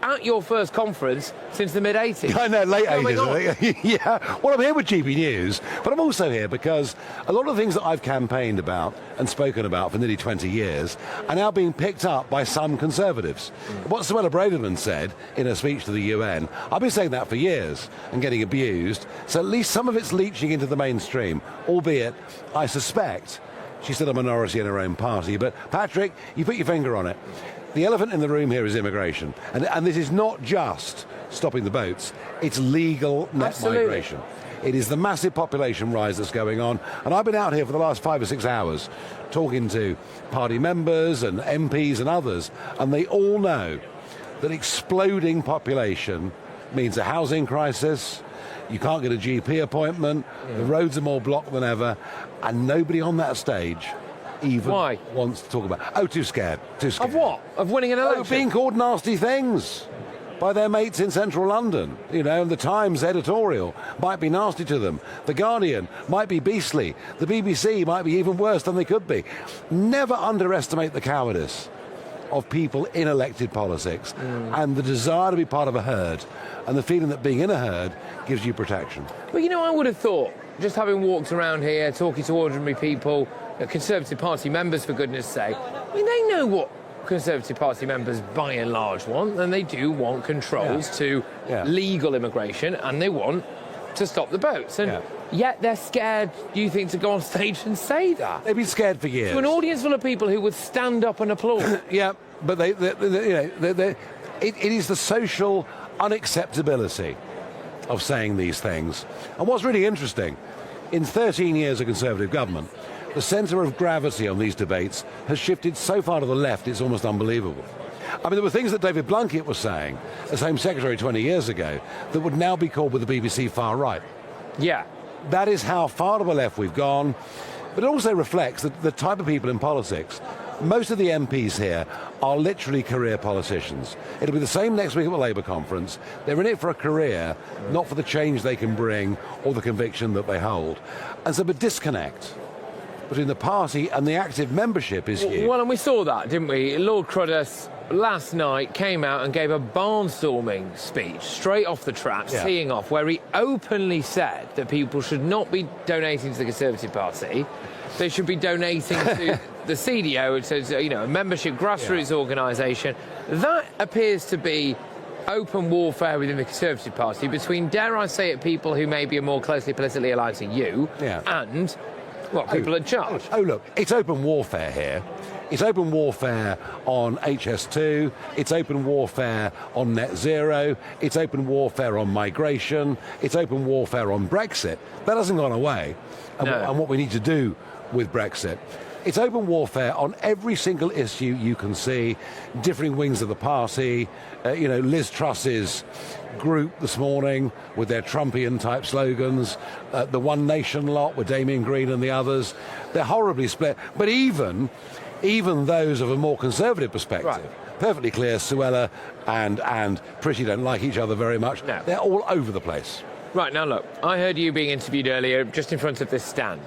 at your first conference since the mid-80s. I know, late Coming 80s, I think. Yeah. Well, I'm here with GB News, but I'm also here because a lot of the things that I've campaigned about and spoken about for nearly 20 years are now being picked up by some Conservatives. What Suella Braverman said in her speech to the UN, I've been saying that for years and getting abused, so at least some of it's leaching into the mainstream, albeit, I suspect, she's still a minority in her own party. But, Patrick, you put your finger on it. The elephant in the room here is immigration. And this is not just stopping the boats, it's legal net migration. It is the massive population rise that's going on. And I've been out here for the last 5 or 6 hours talking to party members and MPs and others, and they all know that exploding population means a housing crisis, you can't get a GP appointment, the roads are more blocked than ever, and nobody on that stage even wants to talk about. Oh, too scared. Of what? Of winning an election? Oh, being called nasty things by their mates in central London. You know, and the Times editorial might be nasty to them. The Guardian might be beastly. The BBC might be even worse than they could be. Never underestimate the cowardice of people in elected politics and the desire to be part of a herd and the feeling that being in a herd gives you protection. Well, you know, I would have thought, just having walked around here, talking to ordinary people, Conservative Party members, for goodness sake, I mean, they know what Conservative Party members by and large want, and they do want controls to legal immigration, and they want to stop the boats. And yet they're scared, do you think, to go on stage and say that? They've been scared for years. To an audience full of people who would stand up and applaud. Yeah, but it is the social unacceptability of saying these things. And what's really interesting, in 13 years of Conservative government, the centre of gravity on these debates has shifted so far to the left, it's almost unbelievable. I mean, there were things that David Blunkett was saying as Home Secretary 20 years ago that would now be called with the BBC far right. Yeah. That is how far to the left we've gone. But it also reflects that the type of people in politics. Most of the MPs here are literally career politicians. It'll be the same next week at the Labour conference. They're in it for a career, not for the change they can bring or the conviction that they hold. And so the disconnect between the party and the active membership is huge. Well, and we saw that, didn't we? Lord Cruddas last night came out and gave a barnstorming speech straight off the traps, teeing off, where he openly said that people should not be donating to the Conservative Party. They should be donating to the CDO, which is, you know, a membership grassroots organisation. That appears to be open warfare within the Conservative Party between, dare I say it, people who maybe are more closely politically aligned to you and, well, people in charge. Oh, look, it's open warfare here. It's open warfare on HS2, it's open warfare on net zero, it's open warfare on migration, it's open warfare on Brexit. That hasn't gone away. And what we need to do with Brexit. It's open warfare on every single issue you can see, differing wings of the party. You know, Liz Truss's group this morning with their Trumpian-type slogans, the One Nation lot with Damien Green and the others. They're horribly split. But even those of a more conservative perspective, perfectly clear, Suella and Priti don't like each other very much. No. They're all over the place. Right, now look, I heard you being interviewed earlier just in front of this stand.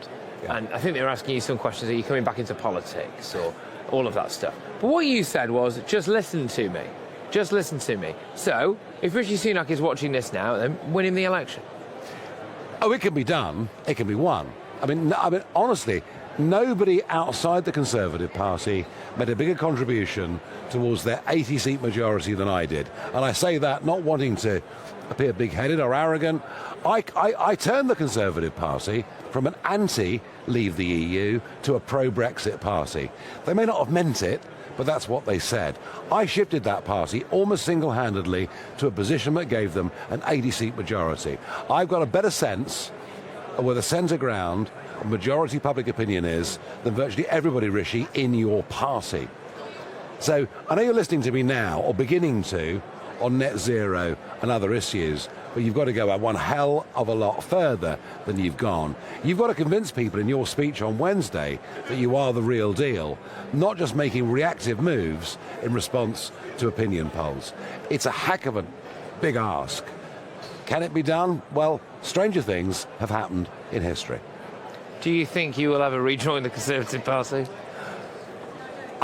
And I think they were asking you some questions. Are you coming back into politics or all of that stuff? But what you said was, just listen to me. Just listen to me. So, if Rishi Sunak is watching this now, then win him the election. Oh, it can be done. It can be won. I mean, honestly, nobody outside the Conservative Party made a bigger contribution towards their 80-seat majority than I did. And I say that not wanting to appear big-headed or arrogant. I turned the Conservative Party from an anti-leave the EU to a pro-Brexit party. They may not have meant it, but that's what they said. I shifted that party almost single-handedly to a position that gave them an 80-seat majority. I've got a better sense of where the centre ground of majority public opinion is than virtually everybody, Rishi, in your party. So I know you're listening to me now, or beginning to, on net zero and other issues, but you've got to go one hell of a lot further than you've gone. You've got to convince people in your speech on Wednesday that you are the real deal, not just making reactive moves in response to opinion polls. It's a heck of a big ask. Can it be done? Well, stranger things have happened in history. Do you think you will ever rejoin the Conservative Party?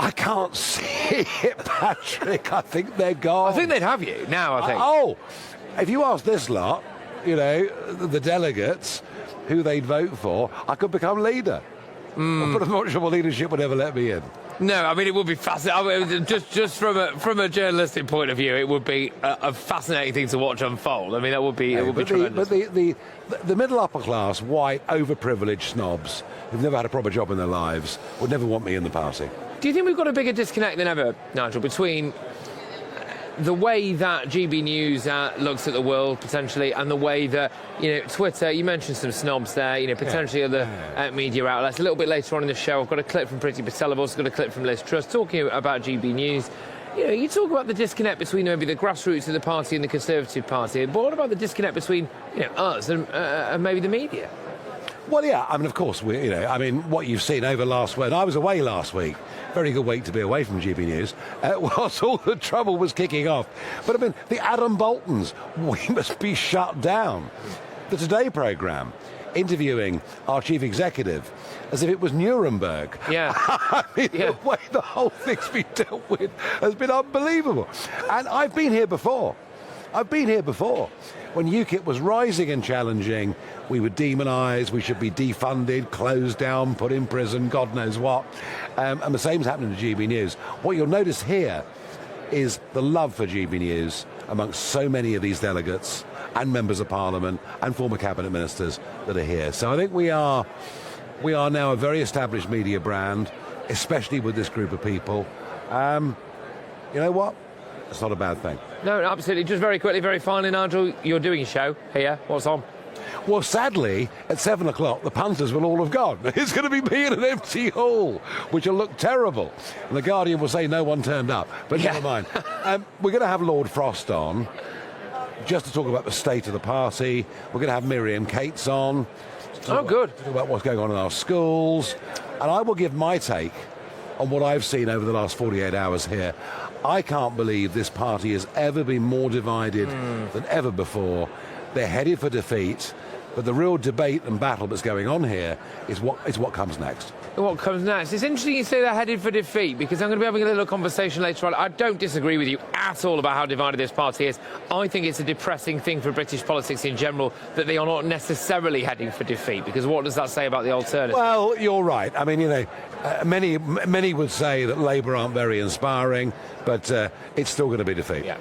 I can't see it, Patrick. I think they're gone. I think they'd have you now, I think. Oh, if you ask this lot, you know, the delegates, who they'd vote for, I could become leader. But I'm not sure leadership would ever let me in. No, I mean, it would be fascinating. I mean, just from a journalistic point of view, it would be a fascinating thing to watch unfold. I mean, that would be, it would be tremendous. But the middle upper class, white, overprivileged snobs who've never had a proper job in their lives would never want me in the party. Do you think we've got a bigger disconnect than ever, Nigel, between the way that GB News looks at the world potentially, and the way that, you know, Twitter, you mentioned some snobs there, you know, potentially other media outlets. A little bit later on in the show, I've got a clip from Priti Patel, I've also got a clip from Liz Truss talking about GB News. You know, you talk about the disconnect between maybe the grassroots of the party and the Conservative Party, but what about the disconnect between, you know, us and maybe the media? Well, yeah, I mean, of course, what you've seen over last week, and I was away last week, very good week to be away from GB News, whilst all the trouble was kicking off. But I mean, the Adam Boltons, we must be shut down. The Today programme, interviewing our chief executive as if it was Nuremberg. Yeah. I mean, the way the whole thing's been dealt with has been unbelievable. And I've been here before. When UKIP was rising and challenging, we were demonised, we should be defunded, closed down, put in prison, God knows what. And the same's happening to GB News. What you'll notice here is the love for GB News amongst so many of these delegates and members of Parliament and former cabinet ministers that are here. So I think we are now a very established media brand, especially with this group of people. You know what? It's not a bad thing. No, absolutely. Just very quickly, very finally, Nigel, you're doing a show here. What's on? Well, sadly, at 7 o'clock, the punters will all have gone. It's going to be me in an empty hall, which will look terrible. And the Guardian will say no one turned up. But never mind. We're going to have Lord Frost on, just to talk about the state of the party. We're going to have Miriam Cates on. Good. To talk about what's going on in our schools. And I will give my take on what I've seen over the last 48 hours here. I can't believe this party has ever been more divided than ever before. They're headed for defeat, but the real debate and battle that's going on here is what comes next. What comes next? It's interesting you say they're headed for defeat, because I'm going to be having a little conversation later on. I don't disagree with you at all about how divided this party is. I think it's a depressing thing for British politics in general that they are not necessarily heading for defeat, because what does that say about the alternative? Well, you're right. I mean, you know, many would say that Labour aren't very inspiring, but it's still going to be defeat. Yeah.